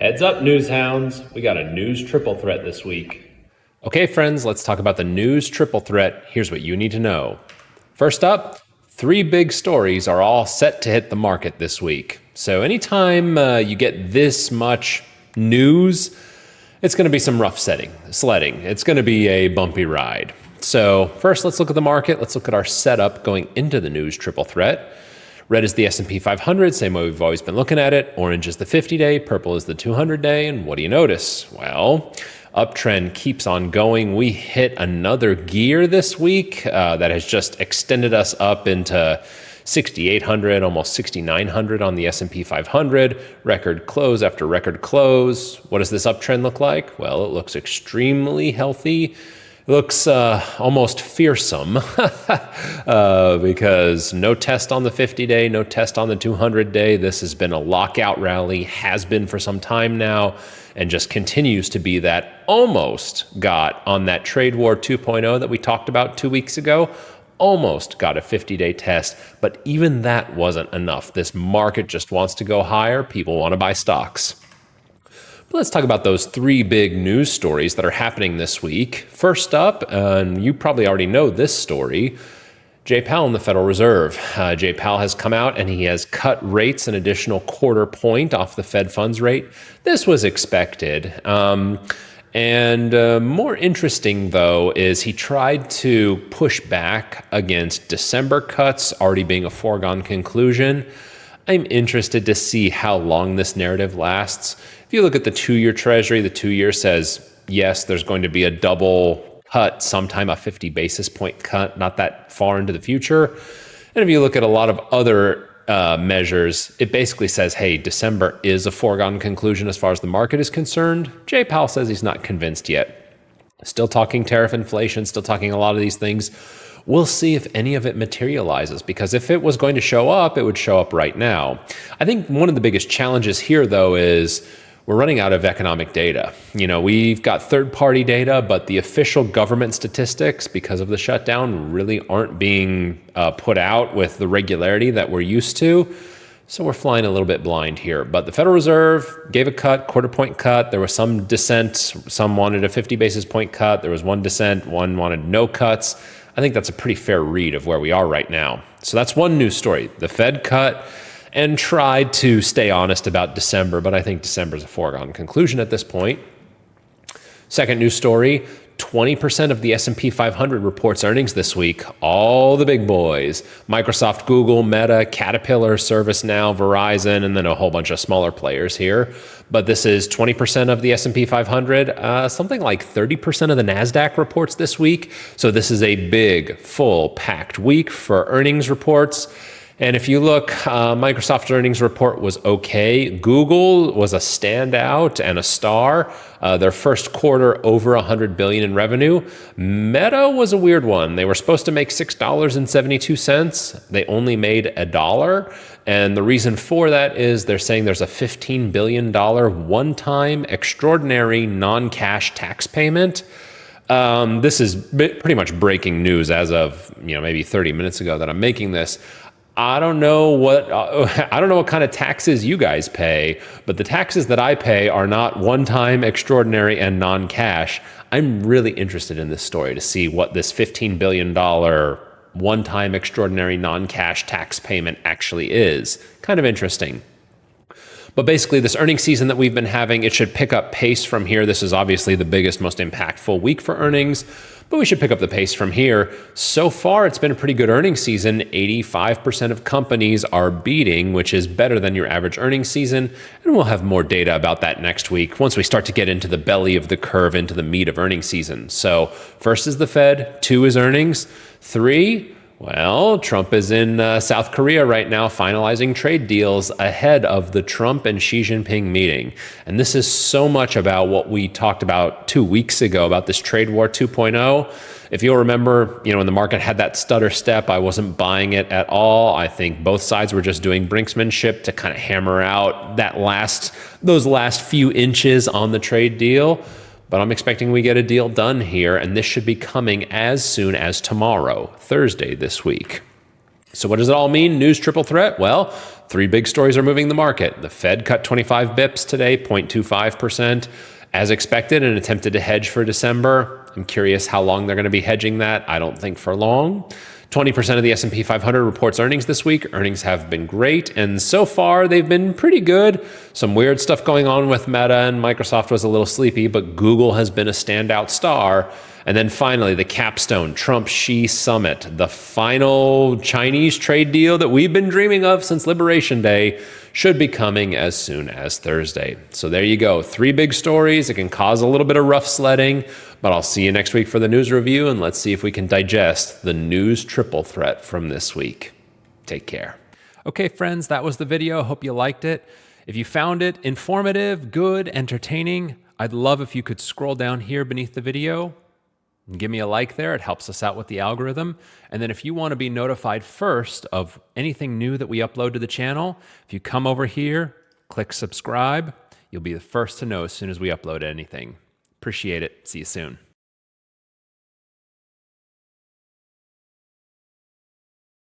Heads up, news hounds. We got a news triple threat this week. Okay, friends, let's talk about the news triple threat. Here's what you need to know. First up, 3 big stories are all set to hit the market this week. So anytime you get this much news, it's going to be some rough sledding. It's going to be a bumpy ride. So first, let's look at the market. Let's look at our setup going into the news triple threat. Red is the S&P 500, same way we've always been looking at it. Orange is the 50-day, purple is the 200-day, and what do you notice? Well, uptrend keeps on going. We hit another gear this week that has just extended us up into 6,800, almost 6,900 on the S&P 500. Record close after record close. What does this uptrend look like? Well, it looks extremely healthy. It looks almost fearsome because no test on the 50-day, no test on the 200-day. This has been a lockout rally, has been for some time now, and just continues to be that. Almost got on that trade war 2.0 that we talked about 2 weeks ago. Almost got a 50-day test, but even that wasn't enough. This market just wants to go higher. People want to buy stocks. But let's talk about those 3 big news stories that are happening this week. First up, and you probably already know this story, Jay Powell in the Federal Reserve. Jay Powell has come out and he has cut rates an additional 1/4 point off the Fed funds rate. This was expected. And more interesting, though, is he tried to push back against December cuts already being a foregone conclusion. I'm interested to see how long this narrative lasts. If you look at the 2-year Treasury, the 2-year says, yes, there's going to be a double cut sometime, a 50 basis point cut, not that far into the future. And if you look at a lot of other measures, it basically says, hey, December is a foregone conclusion as far as the market is concerned. Jay Powell says he's not convinced yet. Still talking tariff inflation, still talking a lot of these things. We'll see if any of it materializes, because if it was going to show up, it would show up right now. I think one of the biggest challenges here, though, is we're running out of economic data. You know, we've got third-party data, but the official government statistics, because of the shutdown, really aren't being put out with the regularity that we're used to. So we're flying a little bit blind here. But the Federal Reserve gave a cut, 1/4 point cut. There was some dissent. Some wanted a 50 basis point cut. There was one dissent. One wanted no cuts. I think that's a pretty fair read of where we are right now. So that's one news story. The Fed cut and tried to stay honest about December, but I think December is a foregone conclusion at this point. Second news story, 20% of the S&P 500 reports earnings this week. All the big boys, Microsoft, Google, Meta, Caterpillar, ServiceNow, Verizon, and then a whole bunch of smaller players here. But this is 20% of the S&P 500, something like 30% of the NASDAQ reports this week. So this is a big, full, packed week for earnings reports. And if you look, Microsoft's earnings report was okay. Google was a standout and a star. Their first quarter over $100 billion in revenue. Meta was a weird one. They were supposed to make $6.72. They only made $1. And the reason for that is they're saying there's a $15 billion one-time extraordinary non-cash tax payment. This is pretty much breaking news as of maybe 30 minutes ago that I'm making this. I don't know what kind of taxes you guys pay, but the taxes that I pay are not one-time, extraordinary, and non-cash. I'm really interested in this story to see what this $15 billion one-time, extraordinary, non-cash tax payment actually is. Kind of interesting. But basically, this earnings season that we've been having, it should pick up pace from here. This is obviously the biggest, most impactful week for earnings, but we should pick up the pace from here. So far, it's been a pretty good earnings season. 85% of companies are beating, which is better than your average earnings season. And we'll have more data about that next week once we start to get into the belly of the curve, into the meat of earnings season. So first is the Fed, 2 is earnings, 3, well, Trump is in South Korea right now finalizing trade deals ahead of the Trump and Xi Jinping meeting. And this is so much about what we talked about 2 weeks ago about this trade war 2.0. If you'll remember, when the market had that stutter step, I wasn't buying it at all. I think both sides were just doing brinksmanship to kind of hammer out those last few inches on the trade deal. But I'm expecting we get a deal done here, and this should be coming as soon as tomorrow, Thursday this week. So what does it all mean? News triple threat? Well, Three big stories are moving the market. The Fed cut 25 bips today, 0.25%, as expected, and attempted to hedge for December. I'm curious how long they're going to be hedging that. I don't think for long. 20% of the S&P 500 reports earnings this week. Earnings have been great, and so far they've been pretty good. Some weird stuff going on with Meta, and Microsoft was a little sleepy, but Google has been a standout star. And then finally, the capstone, Trump-Xi summit, the final Chinese trade deal that we've been dreaming of since Liberation Day, should be coming as soon as Thursday. So there you go. Three big stories. It can cause a little bit of rough sledding, but I'll see you next week for the news review, and let's see if we can digest the news triple threat from this week. Take care. Okay, friends, that was the video. Hope you liked it. If you found it informative, good, entertaining, I'd love if you could scroll down here beneath the video and give me a like there. It helps us out with the algorithm. And then if you want to be notified first of anything new that we upload to the channel, if you come over here, click subscribe, you'll be the first to know as soon as we upload anything. Appreciate it. See you soon.